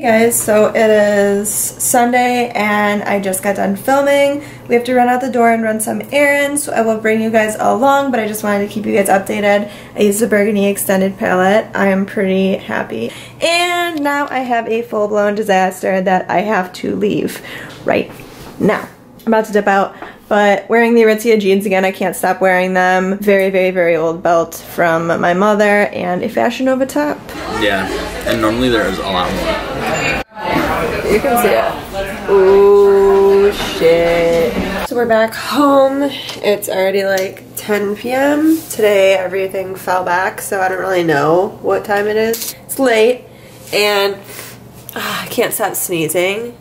Hey guys, so it is Sunday and I just got done filming. We have to run out the door and run some errands, so I will bring you guys along, but I just wanted to keep you guys updated. I used the Burgundy extended palette. I am pretty happy. And now I have a full-blown disaster that I have to leave right now. I'm about to dip out, but wearing the Aritzia jeans again, I can't stop wearing them. Very, very, very old belt from my mother and a Fashion Nova top. Yeah, and normally there is a lot more. You can see it. Ooh, shit. So we're back home. It's already like 10 p.m. Today everything fell back, so I don't really know what time it is. It's late, and I can't stop sneezing.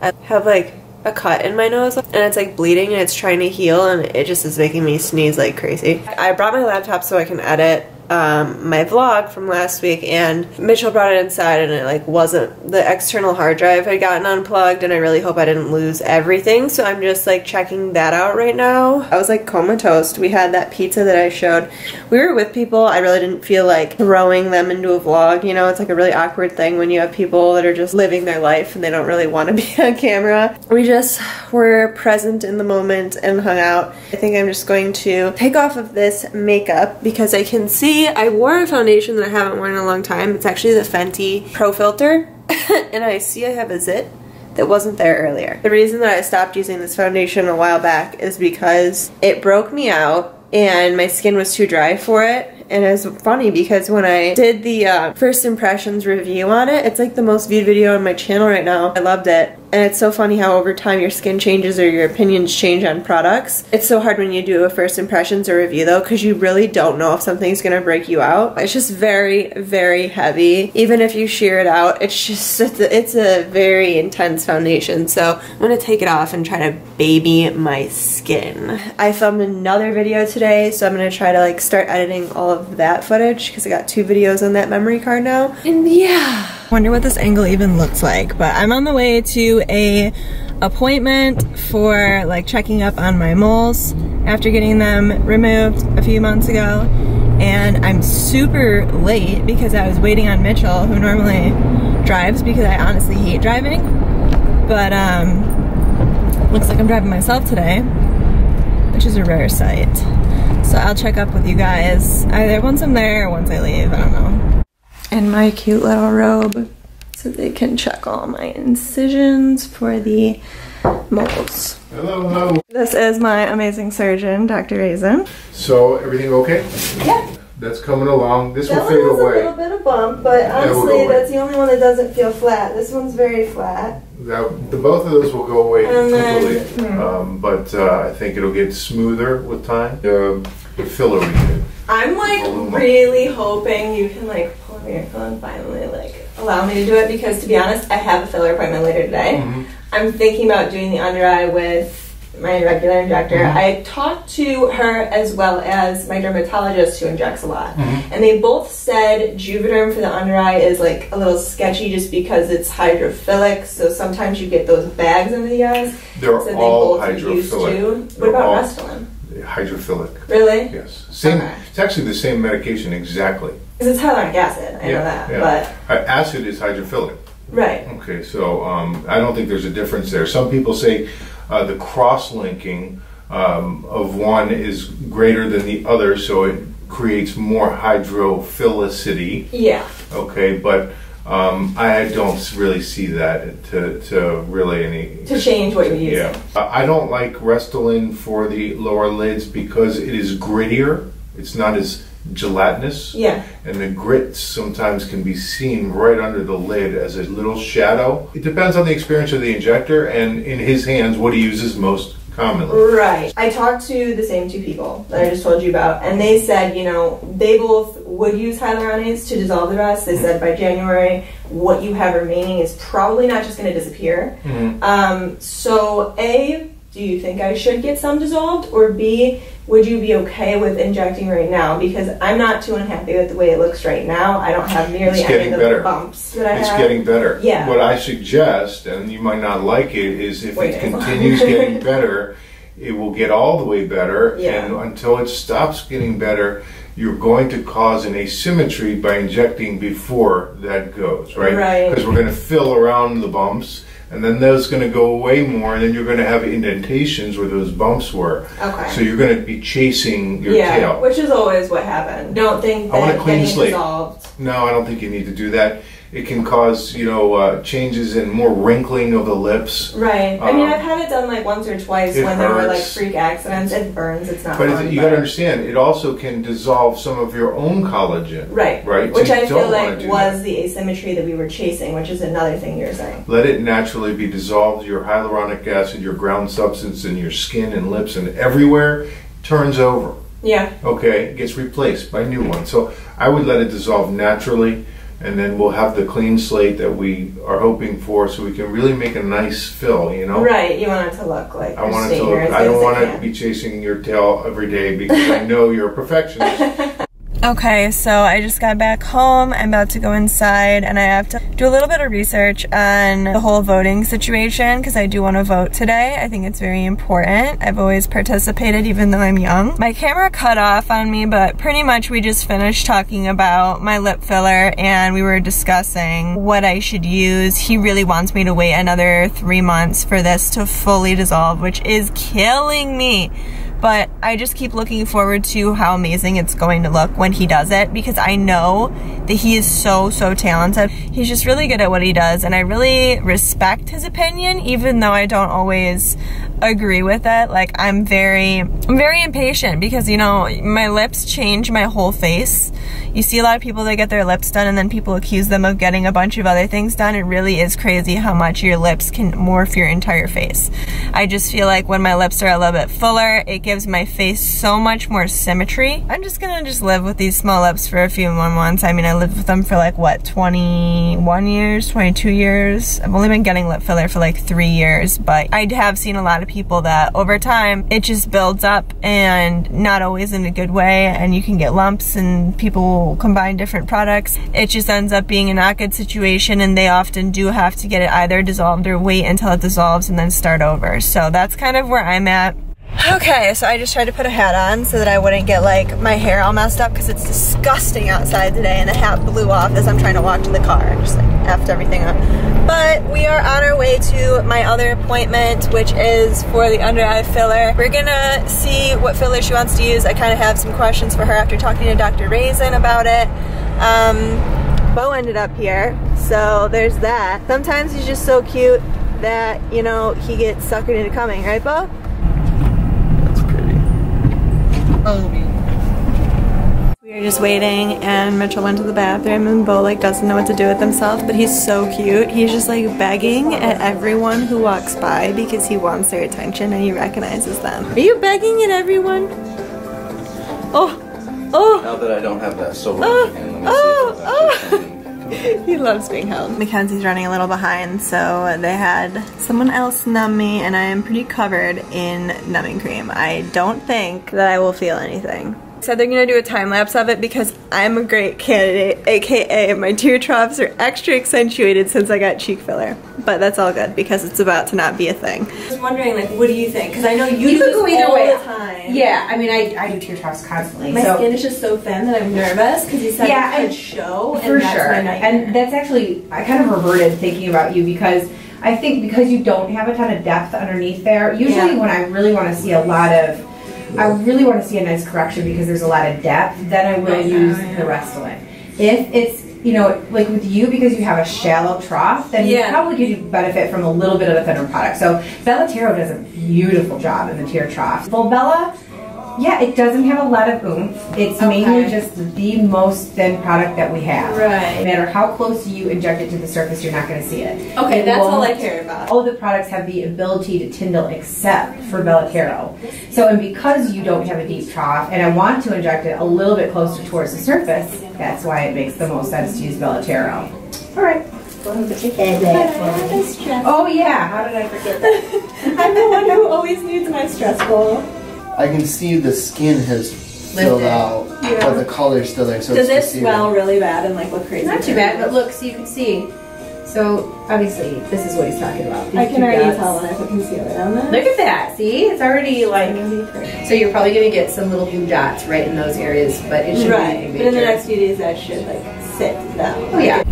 I have like a cut in my nose and it's like bleeding and it's trying to heal and it just is making me sneeze like crazy. I brought my laptop so I can edit my vlog from last week, and Mitchell brought it inside and it like wasn't, the external hard drive had gotten unplugged, and I really hope I didn't lose everything, so I'm just like checking that out right now. I was like comatose. We had that pizza that I showed. We were with people. I really didn't feel like throwing them into a vlog, you know. It's like a really awkward thing when you have people that are just living their life and they don't really want to be on camera. We just were present in the moment and hung out. I think I'm just going to take off of this makeup because I can see I wore a foundation that I haven't worn in a long time. It's actually the Fenty Pro Filter, and I see I have a zit that wasn't there earlier. The reason that I stopped using this foundation a while back is because it broke me out and my skin was too dry for it. And it's funny because when I did the first impressions review on it, it's like the most viewed video on my channel right now. I loved it. And it's so funny how over time your skin changes or your opinions change on products. It's so hard when you do a first impressions or review though, because you really don't know if something's gonna break you out. It's just very, very heavy. Even if you shear it out, it's just, it's a very intense foundation. So I'm gonna take it off and try to baby my skin. I filmed another video today, so I'm gonna try to like start editing all of that footage because I got 2 videos on that memory card now. And yeah. Wonder what this angle even looks like, but I'm on the way to a appointment for like checking up on my moles after getting them removed a few months ago, and I'm super late because I was waiting on Mitchell, who normally drives, because I honestly hate driving, but looks like I'm driving myself today, which is a rare sight. So I'll check up with you guys either once I'm there or once I leave, I don't know. In my cute little robe so they can check all my incisions for the moles. Hello, hello. This is my amazing surgeon, Dr. Reisin. So, everything okay? Yeah. That's coming along. This that will fade away. That one has a little bit of bump, but honestly, that's the only one that doesn't feel flat. This one's very flat. Both of those will go away completely. Then, but I think it'll get smoother with time. The filler we did. I'm like really hoping you can like pull over your phone and finally like allow me to do it, because to be honest, I have a filler appointment later today. I'm thinking about doing the under eye with my regular injector. I talked to her as well as my dermatologist who injects a lot, and they both said Juvederm for the under eye is like a little sketchy just because it's hydrophilic, so sometimes you get those bags under the eyes. They're so all hydrophilic. What about Restylane? Hydrophilic. Really? Yes. Same. Okay. It's actually the same medication exactly. Because it's hyaluronic acid, I know that, but acid is hydrophilic. right. Okay, so I don't think there's a difference there. Some people say the cross-linking of one is greater than the other, so it creates more hydrophilicity. Yeah. Okay, but I don't really see that to really any... To change what you're using. Yeah. I don't like Restylane for the lower lids because it is grittier. It's not as gelatinous. Yeah. And the grit sometimes can be seen right under the lid as a little shadow. It depends on the experience of the injector and in his hands what he uses most commonly. Right. I talked to the same 2 people that I just told you about, and they said, you know, they both would use hyaluronase to dissolve the rest. They said by January, what you have remaining is probably not just going to disappear. So A, do you think I should get some dissolved? Or B, would you be okay with injecting right now? Because I'm not too unhappy with the way it looks right now. I don't have nearly any of the bumps that I have. It's getting better. Yeah. What I suggest, and you might not like it, is if it continues getting better, it will get all the way better, and until it stops getting better, you're going to cause an asymmetry by injecting before that goes, right? Right. Because we're going to fill around the bumps, and then those going to go away more, and then you're going to have indentations where those bumps were. Okay. So you're going to be chasing your tail. Which is always what happened. Don't think that I want a clean slate. dissolved. No, I don't think you need to do that. It can cause, you know, changes and more wrinkling of the lips. Right. I mean, I've had it done like once or twice when there were like hurts. freak accidents. It burns. It's not But fun. you got to understand, it also can dissolve some of your own collagen. Right. Right. Which So you I feel don't wanna like do was that. the asymmetry that we were chasing, which is another thing you're saying. Let it naturally be dissolved. Your hyaluronic acid, your ground substance in your skin and lips and everywhere turns over. Yeah. Okay, it gets replaced by new ones. So I would let it dissolve naturally, and then we'll have the clean slate that we are hoping for, so we can really make a nice fill, you know? Right, you want it to look like I want it to look, I don't want to be chasing your tail every day because I know you're a perfectionist. Okay, so I just got back home. I'm about to go inside and I have to do a little bit of research on the whole voting situation because I do want to vote today. I think it's very important. I've always participated even though I'm young. My camera cut off on me, but pretty much we just finished talking about my lip filler and we were discussing what I should use. He really wants me to wait another 3 months for this to fully dissolve, which is killing me. But I just keep looking forward to how amazing it's going to look when he does it because I know that he is so talented. He's just really good at what he does and I really respect his opinion even though I don't always agree with it. Like I'm very impatient because, you know, my lips change my whole face. You see a lot of people that get their lips done and then people accuse them of getting a bunch of other things done. It really is crazy how much your lips can morph your entire face. I just feel like when my lips are a little bit fuller, it gives my face so much more symmetry. I'm just gonna live with these small lips for a few more months. I mean, I lived with them for like, what, 21 years, 22 years? I've only been getting lip filler for like 3 years, but I have seen a lot of people that over time, it just builds up and not always in a good way, and you can get lumps and people combine different products. It just ends up being a not good situation, and they often do have to get it either dissolved or wait until it dissolves and then start over. So that's kind of where I'm at. Okay, so I just tried to put a hat on so that I wouldn't get like my hair all messed up because it's disgusting outside today and the hat blew off as I'm trying to walk to the car and just like effed everything up. But we are on our way to my other appointment, which is for the under eye filler. We're gonna see what filler she wants to use. I kind of have some questions for her after talking to Dr. Reisin about it. Bo ended up here, so there's that. Sometimes he's just so cute that, you know, he gets suckered into coming, right, Bo? We are just waiting and Mitchell went to the bathroom and Bo like doesn't know what to do with himself, but he's so cute. He's just like begging at everyone who walks by because he wants their attention and he recognizes them. Are you begging at everyone? Oh, oh. Now that I don't have that silver hand, let me see if He loves being held. Mackenzie's running a little behind, so they had someone else numb me and I am pretty covered in numbing cream. I don't think that I will feel anything. Said they're gonna do a time lapse of it because I'm a great candidate, aka my tear troughs are extra accentuated since I got cheek filler. But that's all good because it's about to not be a thing. I was wondering, like, what do you think? Because I know you do this all the time. Yeah, I mean, I do tear troughs constantly. My skin is just so thin that I'm nervous because you said it could show, and that's my nightmare. And that's actually, I kind of reverted thinking about you because I think because you don't have a ton of depth underneath there, usually when I really want to see a nice correction because there's a lot of depth, then I will use the Restylane. If it's, you know, like with you, because you have a shallow trough, then you probably could benefit from a little bit of a thinner product. So Bellatero does a beautiful job in the tear trough. Volbella, yeah, it doesn't have a lot of oomph. It's mainly just the most thin product that we have. Right. No matter how close you inject it to the surface, you're not going to see it. Okay, that's all I care about. All the products have the ability to Tyndall except for Bellatero. So, and because you don't have a deep trough, and I want to inject it a little bit closer towards the surface, that's why it makes the most sense to use Bellatero. All right. Oh yeah, how did I forget that? I'm the one who always needs my stress ball. I can see the skin has filled out, but the color's still there. So does it swell really bad and like look crazy? Not too bad, but look, so you can see So obviously this is what he's talking about. I can already tell when I put concealer on that. Look at that, see? It's already like, so you're probably gonna get some little blue dots right in those areas, but it shouldn't be anything major. But in the next few days that should like sit down. Oh yeah.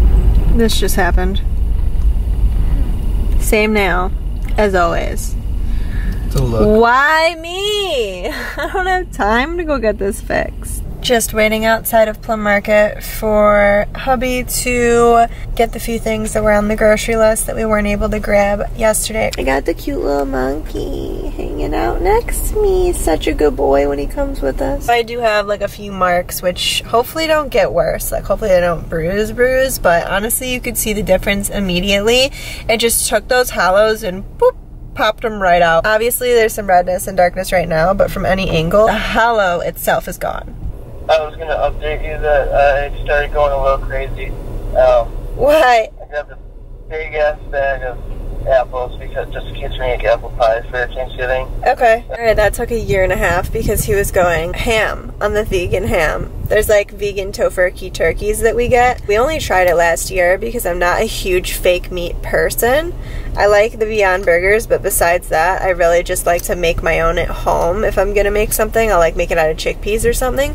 This just happened. Same nail, as always. Look. Why me? I don't have time to go get this fixed. Just waiting outside of Plum Market for hubby to get the few things that were on the grocery list that we weren't able to grab yesterday. I got the cute little monkey hanging out next to me. He's such a good boy when he comes with us. I do have like a few marks which hopefully don't get worse. Like hopefully I don't bruise, but honestly you could see the difference immediately. It just took those hollows and boop, popped them right out. Obviously there's some redness and darkness right now, but from any angle, the hollow itself is gone. I was going to update you that I started going a little crazy. Why? I grabbed a big ass bag of apples because just in case we make apple pies for Thanksgiving. Okay. Alright, that took a year and a half because he was going ham on the vegan ham. There's like vegan tofurkey turkeys that we get. We only tried it last year because I'm not a huge fake meat person. I like the Beyond Burgers, but besides that, I really just like to make my own at home. If I'm gonna make something, I'll like make it out of chickpeas or something.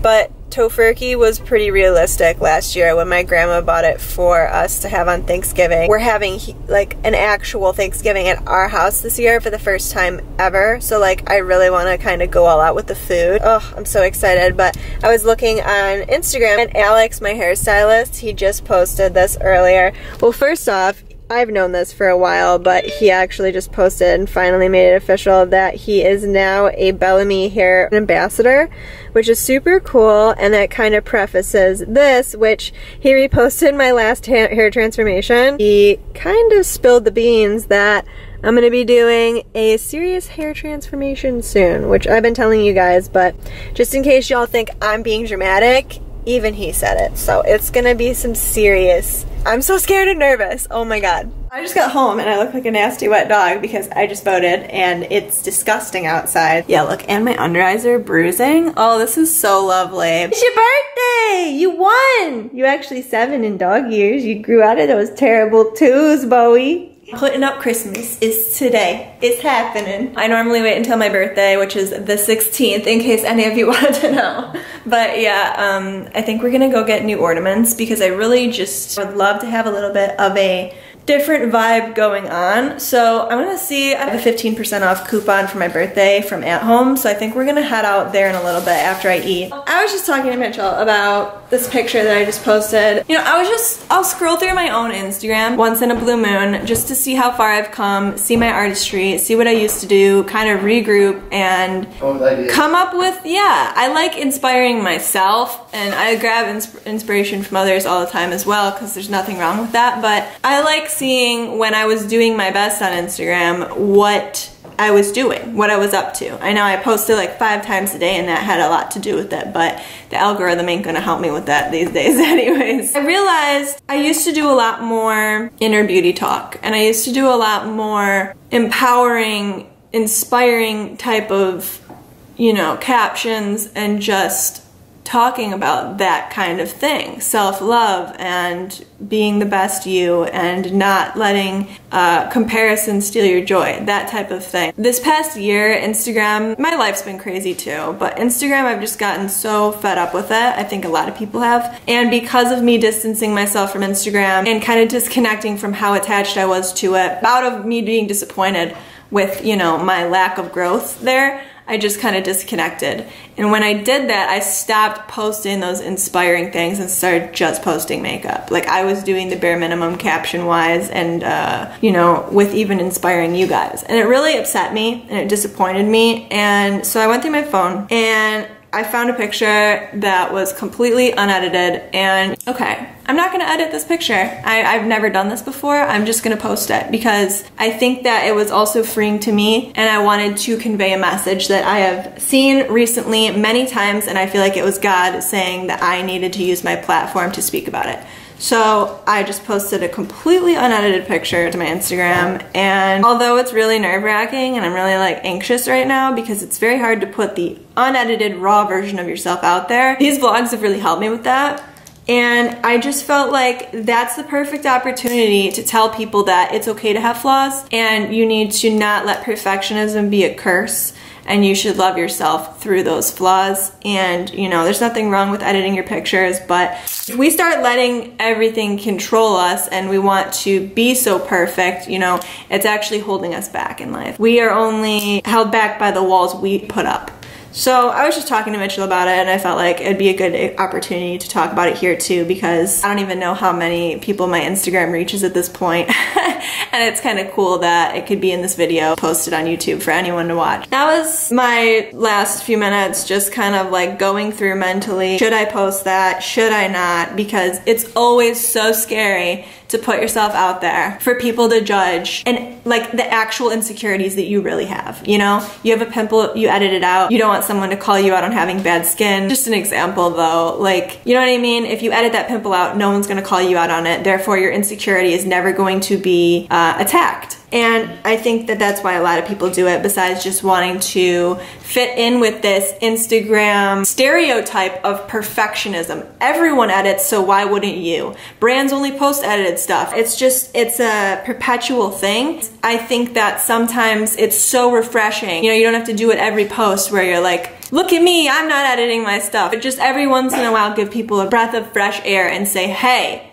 But tofurkey was pretty realistic last year when my grandma bought it for us to have on Thanksgiving. We're having like an actual Thanksgiving at our house this year for the first time ever. So like I really want to kind of go all out with the food. Oh, I'm so excited. But I was looking on Instagram and Alex, my hairstylist, he just posted this earlier. Well, first off, I've known this for a while, but he actually just posted and finally made it official that he is now a Bellamy hair ambassador, which is super cool, and that kind of prefaces this, which he reposted my last hair transformation. He kind of spilled the beans that I'm going to be doing a serious hair transformation soon, which I've been telling you guys, but just in case y'all think I'm being dramatic, even he said it. So it's gonna be some serious. I'm so scared and nervous. Oh my god. I just got home and I look like a nasty wet dog because I just voted and it's disgusting outside. Yeah, look, and my under eyes are bruising. Oh, this is so lovely. It's your birthday! You won! You actually 7 in dog years. You grew out of those terrible 2s, Bowie. Putting up Christmas is today. It's happening. I normally wait until my birthday, which is the 16th, in case any of you wanted to know. But yeah, I think we're gonna go get new ornaments because I really just would love to have a little bit of a different vibe going on. So I'm gonna see, I have a 15% off coupon for my birthday from At Home, so I think we're gonna head out there in a little bit after I eat. I was just talking to Mitchell about this picture that I just posted. You know, I'll scroll through my own Instagram once in a blue moon just to see how far I've come, see my artistry, see what I used to do, kind of regroup and come up with, yeah, I like inspiring myself and I grab inspiration from others all the time as well because there's nothing wrong with that, but I like seeing when I was doing my best on Instagram what I was doing, what I was up to. I know I posted like 5 times a day and that had a lot to do with it, but the algorithm ain't gonna help me with that these days anyways. I realized I used to do a lot more inner beauty talk and I used to do a lot more empowering, inspiring type of, you know, captions and just talking about that kind of thing. Self-love and being the best you and not letting comparison steal your joy, that type of thing. This past year, Instagram, my life's been crazy too, but Instagram, I've just gotten so fed up with it. I think a lot of people have. And because of me distancing myself from Instagram and kind of disconnecting from how attached I was to it, out of me being disappointed with, you know, my lack of growth there, I just kind of disconnected. And when I did that, I stopped posting those inspiring things and started just posting makeup. Like I was doing the bare minimum caption-wise and, you know, with even inspiring you guys. And it really upset me and it disappointed me. And so I went through my phone and I found a picture that was completely unedited and okay, I'm not gonna edit this picture. I've never done this before. I'm just gonna post it because I think that it was also freeing to me and I wanted to convey a message that I have seen recently many times and I feel like it was God saying that I needed to use my platform to speak about it. So I just posted a completely unedited picture to my Instagram and although it's really nerve-wracking and I'm really like anxious right now because it's very hard to put the unedited raw version of yourself out there, these vlogs have really helped me with that. And I just felt like that's the perfect opportunity to tell people that it's okay to have flaws and you need to not let perfectionism be a curse. And you should love yourself through those flaws. And you know, there's nothing wrong with editing your pictures, but if we start letting everything control us and we want to be so perfect, you know, it's actually holding us back in life. We are only held back by the walls we put up. So I was just talking to Mitchell about it and I felt like it'd be a good opportunity to talk about it here too, because I don't even know how many people my Instagram reaches at this point. And it's kind of cool that it could be in this video posted on YouTube for anyone to watch. That was my last few minutes, just kind of like going through mentally, should I post that, should I not? Because it's always so scary to put yourself out there for people to judge and like the actual insecurities that you really have. You know, you have a pimple, you edit it out, you don't want someone to call you out on having bad skin. Just an example though, like, you know what I mean? If you edit that pimple out, no one's gonna call you out on it. Therefore, your insecurity is never going to be attacked. And I think that that's why a lot of people do it, besides just wanting to fit in with this Instagram stereotype of perfectionism. Everyone edits, so why wouldn't you? Brands only post edited stuff. It's a perpetual thing. I think that sometimes it's so refreshing. You know, you don't have to do it every post where you're like, look at me, I'm not editing my stuff. But just every once in a while give people a breath of fresh air and say, hey,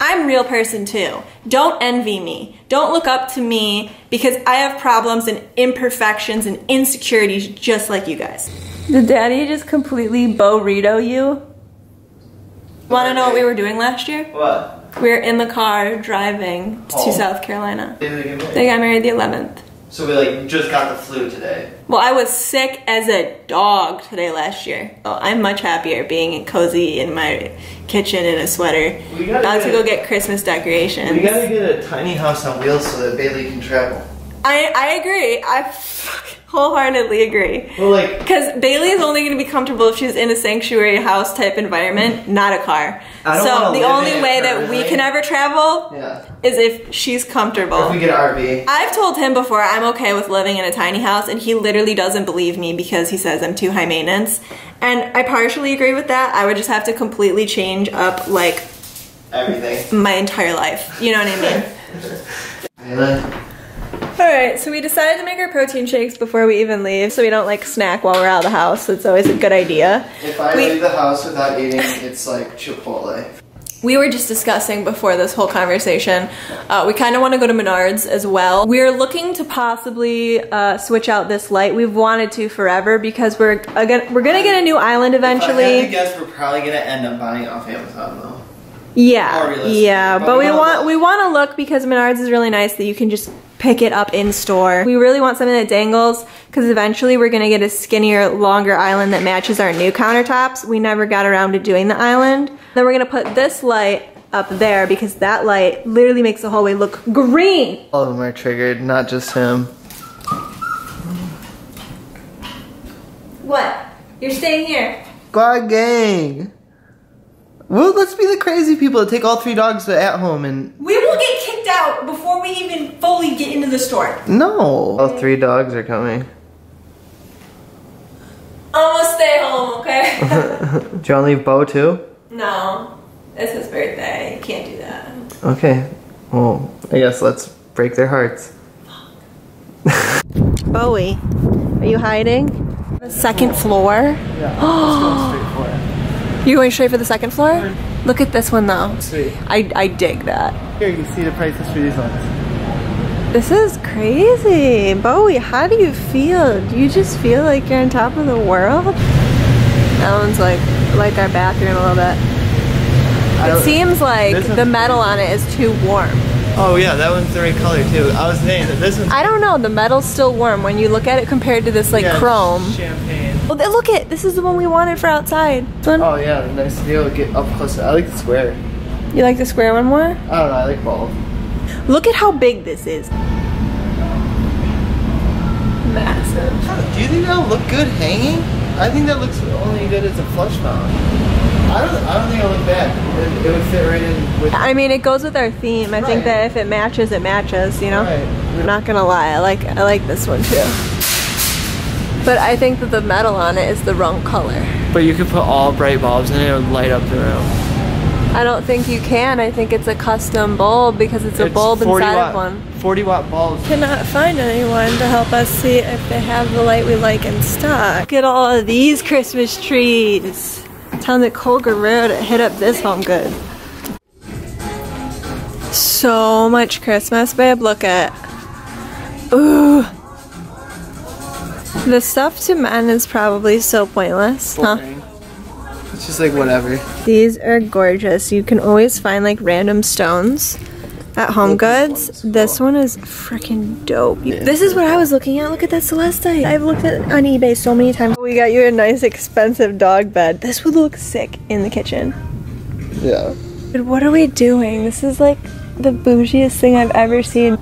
I'm a real person too. Don't envy me. Don't look up to me because I have problems and imperfections and insecurities just like you guys. Did Daddy just completely burrito you? Wanna know what we were doing last year? What? We were in the car driving to South Carolina. They got married the 11th. So we like just got the flu today. Well, I was sick as a dog today last year. Oh, I'm much happier being cozy in my kitchen in a sweater. About to go get Christmas decorations. We gotta get a tiny house on wheels so that Bailey can travel. I agree. I wholeheartedly agree. Well, like, because Bailey is only going to be comfortable if she's in a sanctuary house type environment, not a car. So the only way that we can ever travel is if she's comfortable. If we get an RV. I've told him before I'm okay with living in a tiny house, and he literally doesn't believe me because he says I'm too high maintenance. And I partially agree with that. I would just have to completely change up like everything, my entire life. You know what I mean? Alright, so we decided to make our protein shakes before we even leave so we don't like snack while we're out of the house. It's always a good idea. If I leave the house without eating, it's like Chipotle. We were just discussing before this whole conversation, we kind of want to go to Menards as well. We're looking to possibly switch out this light. We've wanted to forever because we're gonna get a new island eventually. If I had to guess, we're probably gonna end up buying it off Amazon though. Yeah, but we want to look because Menards is really nice that you can just pick it up in store. We really want something that dangles because eventually we're gonna get a skinnier, longer island that matches our new countertops. We never got around to doing the island. Then we're gonna put this light up there because that light literally makes the hallway look green. All of them are triggered, not just him. What? You're staying here. Squad gang. Well, let's be the crazy people that take all 3 dogs at home and... We will get kicked out before we even fully get into the store. No. All 3 dogs are coming. I'm gonna stay home, okay? Do you want to leave Bo too? No. It's his birthday. You can't do that. Okay. Well, I guess let's break their hearts. Bowie, are you hiding? The second floor? Yeah, let's go straight for it. You're going straight for the second floor? Look at this one though. Sweet. I dig that. Here, you can see the prices for these ones. This is crazy. Bowie, how do you feel? Do you just feel like you're on top of the world? That one's like our bathroom a little bit. It seems like the metal on it is too warm. Oh yeah, that one's the right color too. I was saying that this one's... I don't know, the metal's still warm when you look at it compared to this like chrome. Champagne. Well, look it, this is the one we wanted for outside. Oh yeah, nice to be able to get up close. I like the square. You like the square one more? I don't know, I like both. Look at how big this is. Massive. Do you think that'll look good hanging? I think that looks only good as a flush mount. I don't think it'll look bad. It would fit right in with... I mean, it goes with our theme. I think that if it matches, it matches, you know? I'm not gonna lie, I like this one too. But I think that the metal on it is the wrong color. But you could put all bright bulbs in it, it would light up the room. I don't think you can. I think it's a custom bulb because it's a bulb inside of one. 40-watt bulbs. Cannot find anyone to help us see if they have the light we like in stock. Look at all of these Christmas trees. Tell Nicole Guerrero to hit up this Home Good. So much Christmas, babe. Look at. Ooh. The stuff to men is probably so pointless, huh? It's just like whatever. These are gorgeous. You can always find like random stones at Home Goods. This one is freaking dope. Yeah. This is what I was looking at. Look at that celestite. I've looked at on eBay so many times. We got you a nice expensive dog bed. This would look sick in the kitchen. Yeah. Dude, what are we doing? This is like the bougiest thing I've ever seen.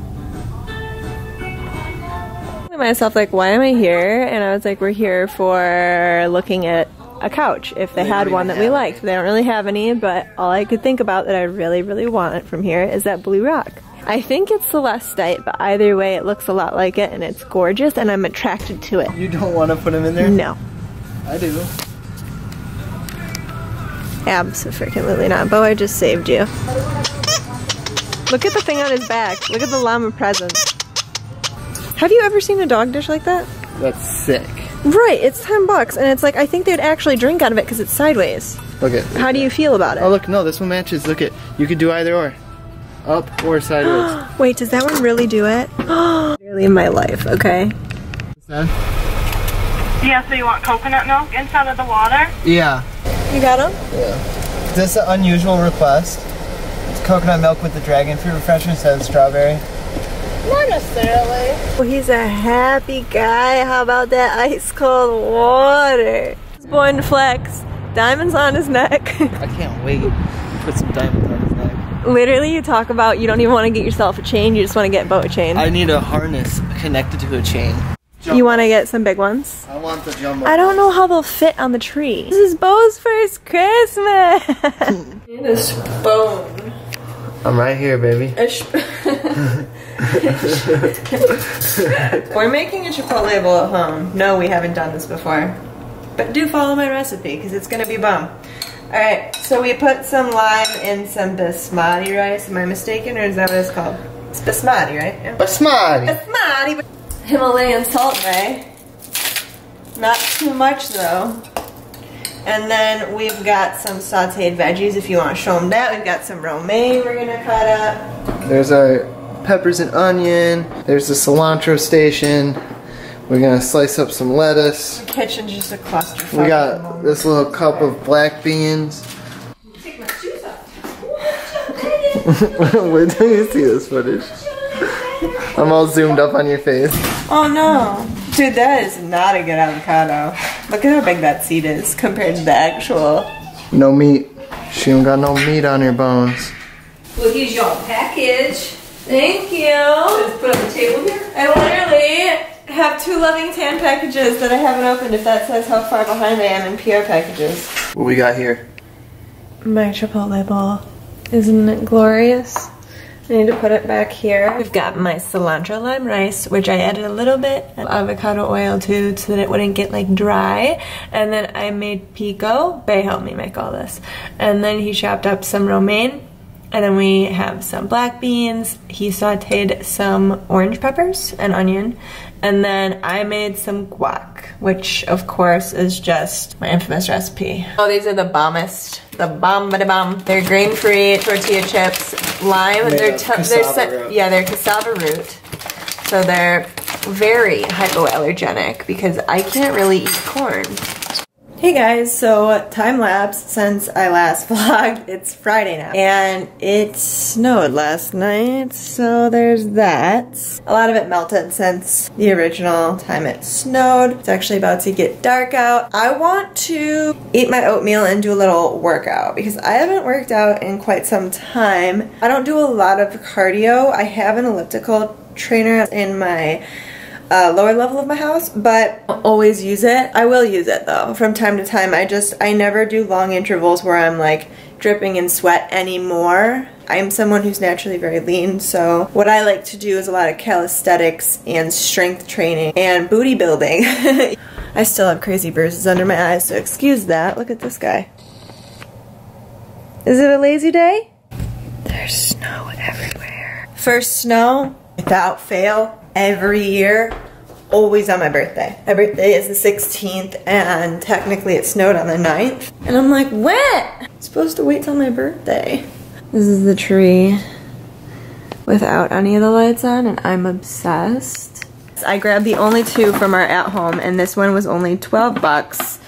Myself like, why am I here? And I was like, we're here for looking at a couch if they had one that we liked. They don't really have any, but all I could think about that I really want from here is that blue rock. I think it's celestite, but either way it looks a lot like it and it's gorgeous and I'm attracted to it. You don't want to put them in there? No. I do. Abso-freaking-lutely not. Bo, I just saved you. Look at the thing on his back. Look at the llama present. Have you ever seen a dog dish like that? That's sick. Right, it's 10 bucks, and it's like, I think they'd actually drink out of it because it's sideways. Okay. How do you feel about it? Oh look, no, this one matches. Look at, you could do either or. Up or sideways. Wait, does that one really do it? Really in my life, okay. What's that? Yeah, so you want coconut milk instead of the water? Yeah. You got them? Yeah. Is this an unusual request? It's coconut milk with the dragon fruit refresher instead of strawberry. Not necessarily. Well, he's a happy guy. How about that ice cold water? He's born to flex. Diamonds on his neck. I can't wait to put some diamonds on his neck. Literally, you talk about you don't even want to get yourself a chain. You just want to get Bo a chain. I need a harness connected to a chain. You want to get some big ones? I want the jumbo. I don't know how they'll fit on the tree. This is Bo's first Christmas. Need a spoon. I'm right here, baby. We're making a chipotle bowl at home. No, we haven't done this before. But do follow my recipe because it's going to be bomb. Alright, so we put some lime in some basmati rice. Am I mistaken, or is that what it's called? It's basmati, right? Yeah. Basmati. Basmati. Himalayan salt, right? Not too much though. And then we've got some sauteed veggies if you want to show them that. We've got some romaine we're going to cut up. There's our peppers and onion. There's the cilantro station. We're going to slice up some lettuce. The kitchen's just a clusterfuck. We got this little cup of black beans. Take my shoes off. Wait till you see this footage. I'm all zoomed up on your face. Oh no. Dude, that is not a good avocado. Look at how big that seed is compared to the actual. No meat. She don't got no meat on her bones. Well, here's your package. Thank you. Just put it on the table here. I literally have 2 loving tan packages that I haven't opened, if that says how far behind I am in PR packages. What we got here? My chipotle bowl. Isn't it glorious? I need to put it back here. We've got my cilantro lime rice, which I added a little bit of avocado oil to so that it wouldn't get like dry. And then I made pico. Bay helped me make all this. And then he chopped up some romaine. And then we have some black beans. He sauteed some orange peppers and onion. And then I made some guac, which of course is just my infamous recipe. Oh, these are the bombest. The bomb-ba-da-bomb. They're grain-free tortilla chips, lime. They're cassava root. So they're very hypoallergenic because I can't really eat corn. Hey guys, so time lapse since I last vlogged. It's Friday now and it snowed last night, so there's that. A lot of it melted since the original time it snowed. It's actually about to get dark out. I want to eat my oatmeal and do a little workout because I haven't worked out in quite some time. I don't do a lot of cardio. I have an elliptical trainer in my lower level of my house, but I'll always use it. I will use it though from time to time. I never do long intervals where I'm like dripping in sweat anymore. I'm someone who's naturally very lean, so what I like to do is a lot of calisthenics and strength training and booty building. I still have crazy bruises under my eyes, so excuse that. Look at this guy. Is it a lazy day? There's snow everywhere. First snow, without fail, every year, always on my birthday. My birthday is the 16th, and technically it snowed on the 9th. And I'm like, what? I'm supposed to wait till my birthday. This is the tree without any of the lights on, and I'm obsessed. I grabbed the only two from our at-home, and this one was only 12 bucks.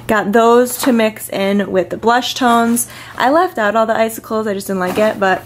Got those to mix in with the blush tones. I left out all the icicles, I just didn't like it, but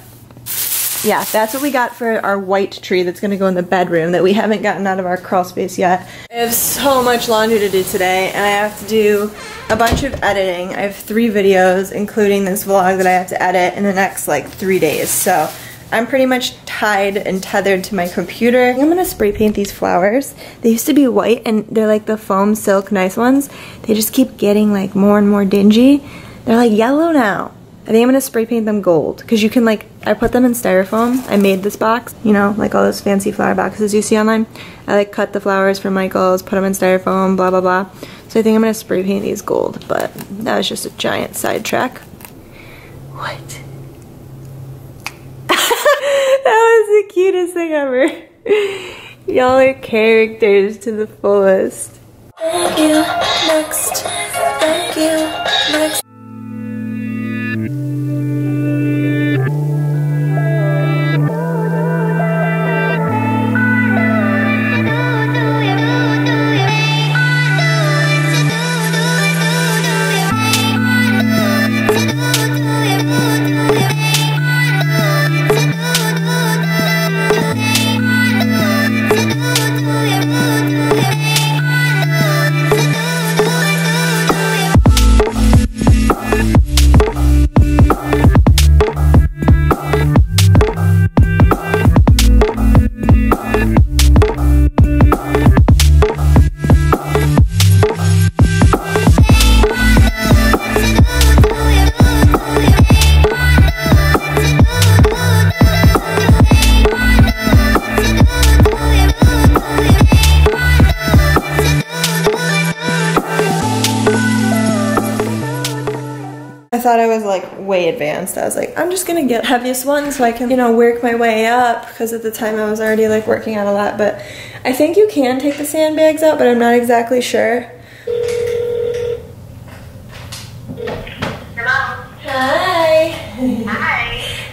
yeah, that's what we got for our white tree that's gonna go in the bedroom that we haven't gotten out of our crawl space yet. I have so much laundry to do today, and I have to do a bunch of editing. I have 3 videos, including this vlog that I have to edit in the next like 3 days. So I'm pretty much tied and tethered to my computer. I'm gonna spray paint these flowers. They used to be white, and they're like the foam silk nice ones. They just keep getting like more and more dingy. They're like yellow now. I think I'm gonna spray paint them gold, because you can like, I put them in styrofoam. I made this box, you know, like all those fancy flower boxes you see online. I like cut the flowers from Michael's, put them in styrofoam, blah, blah, blah. So I think I'm gonna spray paint these gold, but that was just a giant sidetrack. What? That was the cutest thing ever. Y'all are characters to the fullest. Thank you, next. Thank you, next. I thought I was like way advanced. I was like, I'm just gonna get the heaviest one so I can, you know, work my way up, because at the time I was already like working out a lot. But I think you can take the sandbags out, but I'm not exactly sure. Hello. Hi. Hi.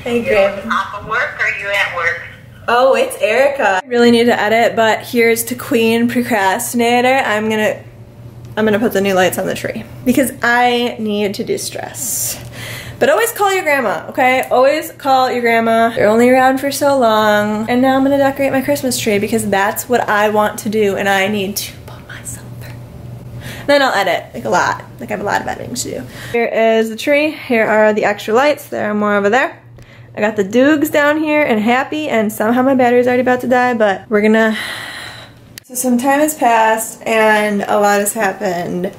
Hey, You Graham. off of work or are you at work? Oh, it's Erica. I really need to edit, but here's to Queen Procrastinator. I'm gonna put the new lights on the tree because I need to de-stress. But always call your grandma, okay? Always call your grandma. They're only around for so long. And now I'm gonna decorate my Christmas tree because that's what I want to do, and I need to put myself first. Then I'll edit, like a lot. Like I have a lot of editing to do. Here is the tree. Here are the extra lights. There are more over there. I got the Doogs down here and Happy, and somehow my battery's already about to die, but we're gonna... So some time has passed and a lot has happened,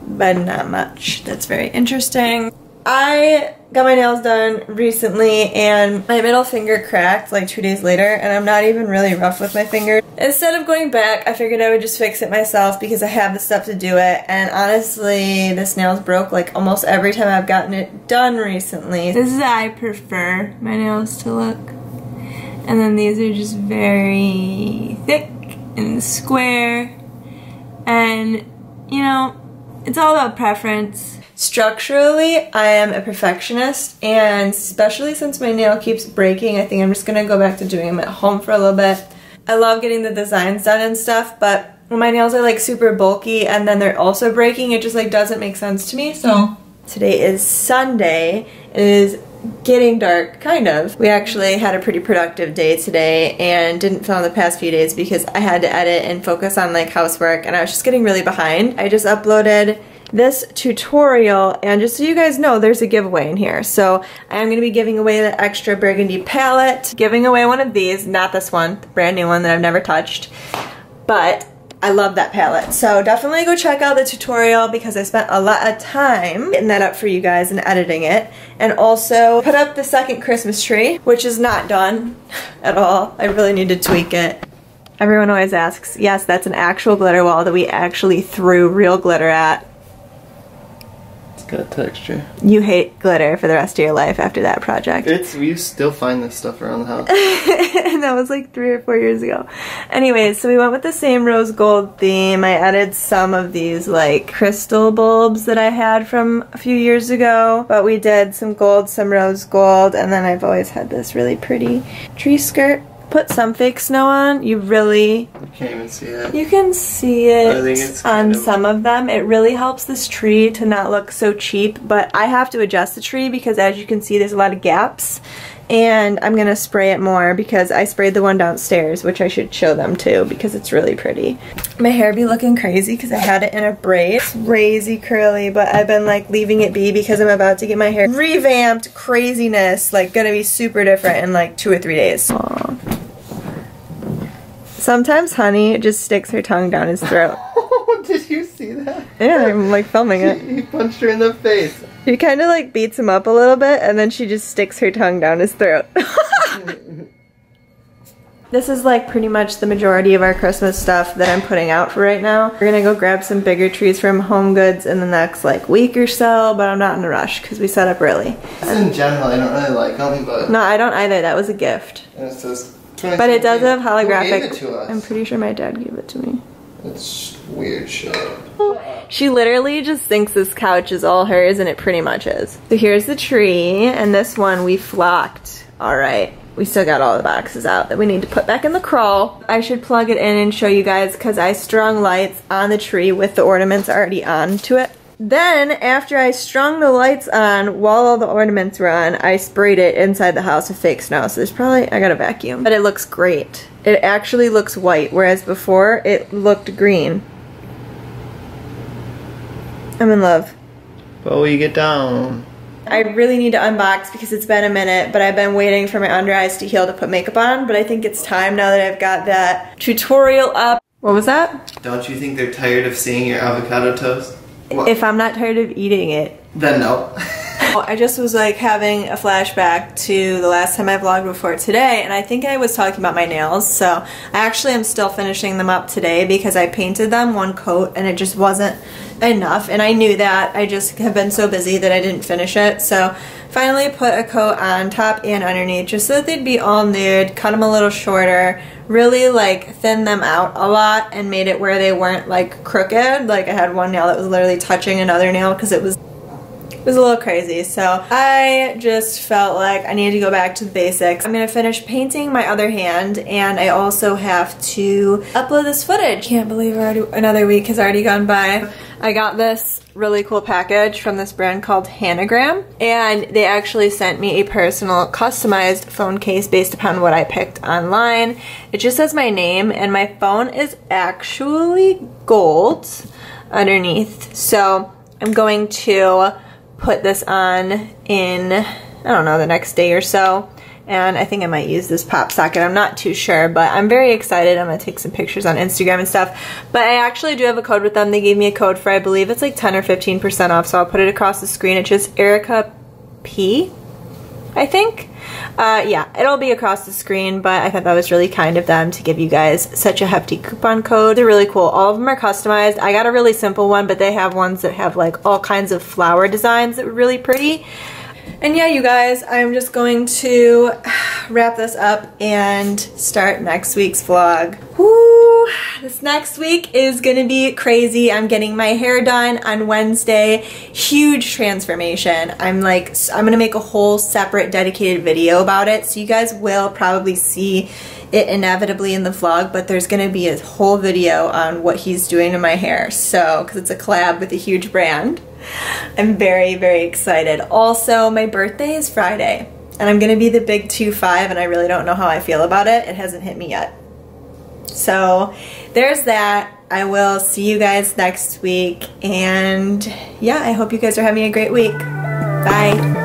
but not much. That's very interesting. I got my nails done recently and my middle finger cracked like 2 days later, and I'm not even really rough with my finger. Instead of going back, I figured I would just fix it myself because I have the stuff to do it, and honestly, this nail's broke like almost every time I've gotten it done recently. This is how I prefer my nails to look. And then these are just very thick and square, and you know, it's all about preference. Structurally, I am a perfectionist, and especially since my nail keeps breaking, I think I'm just gonna go back to doing them at home for a little bit. I love getting the designs done and stuff, but when my nails are like super bulky and then they're also breaking, it just like doesn't make sense to me. So today is Sunday. It is getting dark, kind of. We actually had a pretty productive day today and didn't film the past few days because I had to edit and focus on like housework, and I was just getting really behind. I just uploaded this tutorial, and just so you guys know, there's a giveaway in here. So I am going to be giving away the extra burgundy palette, giving away one of these, not this one, the brand new one that I've never touched, but I love that palette. So definitely go check out the tutorial because I spent a lot of time getting that up for you guys and editing it. And also put up the second Christmas tree, which is not done at all. I really need to tweak it. Everyone always asks, yes, that's an actual glitter wall that we actually threw real glitter at. It's got texture. You hate glitter for the rest of your life after that project. We still find this stuff around the house. And that was like 3 or 4 years ago. Anyways, so we went with the same rose gold theme. I added some of these like crystal bulbs that I had from a few years ago. But we did some gold, some rose gold, and then I've always had this really pretty tree skirt. Put some fake snow on. You can't even see it. You can see it I think it's on some of them. It really helps this tree to not look so cheap, but I have to adjust the tree because as you can see there's a lot of gaps, and I'm gonna spray it more because I sprayed the one downstairs, which I should show them too because it's really pretty. My hair be looking crazy because I had it in a braid. It's crazy curly, but I've been like leaving it be because I'm about to get my hair revamped. Craziness, like gonna be super different in like 2 or 3 days. Aww. Sometimes Honey just sticks her tongue down his throat. Did you see that? Yeah, I'm like filming it. He punched her in the face. She kind of like beats him up a little bit and then she just sticks her tongue down his throat. This is like pretty much the majority of our Christmas stuff that I'm putting out for right now. We're gonna go grab some bigger trees from Home Goods in the next like week or so, but I'm not in a rush because we set up early. In general, I don't really like them, but... No, I don't either. That was a gift. And it says... But it does have holographic. Who gave it to us? I'm pretty sure my dad gave it to me. It's weird shit. She literally just thinks this couch is all hers, and it pretty much is. So here's the tree, and this one we flocked. Alright, we still got all the boxes out that we need to put back in the crawl. I should plug it in and show you guys because I strung lights on the tree with the ornaments already onto it. Then, after I strung the lights on while all the ornaments were on, I sprayed it inside the house with fake snow. So there's probably, I got a vacuum. But it looks great. It actually looks white, whereas before it looked green. I'm in love. But will you get down? I really need to unbox because it's been a minute, but I've been waiting for my under eyes to heal to put makeup on. But I think it's time now that I've got that tutorial up. What was that? Don't you think they're tired of seeing your avocado toast? What? If I'm not tired of eating it. Then no. I just was like having a flashback to the last time I vlogged before today, and I think I was talking about my nails. So I actually am still finishing them up today because I painted them one coat and it just wasn't enough, and I knew that. I just have been so busy that I didn't finish it. So finally put a coat on top and underneath just so that they'd be all nude, cut them a little shorter, really like thin them out a lot and made it where they weren't like crooked. Like I had one nail that was literally touching another nail because it was a little crazy. So I just felt like I needed to go back to the basics. I'm gonna finish painting my other hand, and I also have to upload this footage. Can't believe another week has already gone by. I got this really cool package from this brand called Hanagram, and they actually sent me a personal customized phone case based upon what I picked online. It just says my name, and my phone is actually gold underneath. So I'm going to put this on in, I don't know, the next day or so. And I think I might use this pop socket. I'm not too sure, but I'm very excited. I'm going to take some pictures on Instagram and stuff. But I actually do have a code with them. They gave me a code for, I believe it's like 10 or 15% off. So I'll put it across the screen. It's just Erika P, I think. Yeah, it'll be across the screen, but I thought that was really kind of them to give you guys such a hefty coupon code. They're really cool. All of them are customized. I got a really simple one, but they have ones that have like all kinds of flower designs that were really pretty. And yeah, you guys, I'm just going to wrap this up and start next week's vlog. Woo! This next week is gonna be crazy. I'm getting my hair done on Wednesday. Huge transformation. I'm gonna make a whole separate dedicated video about it, so you guys will probably see it inevitably in the vlog, but there's gonna be a whole video on what he's doing to my hair. So, because it's a collab with a huge brand. I'm very, very excited. Also, my birthday is Friday, and I'm gonna be the big 2-5, and I really don't know how I feel about it. It hasn't hit me yet. So there's that. I will see you guys next week, and yeah, I hope you guys are having a great week. Bye.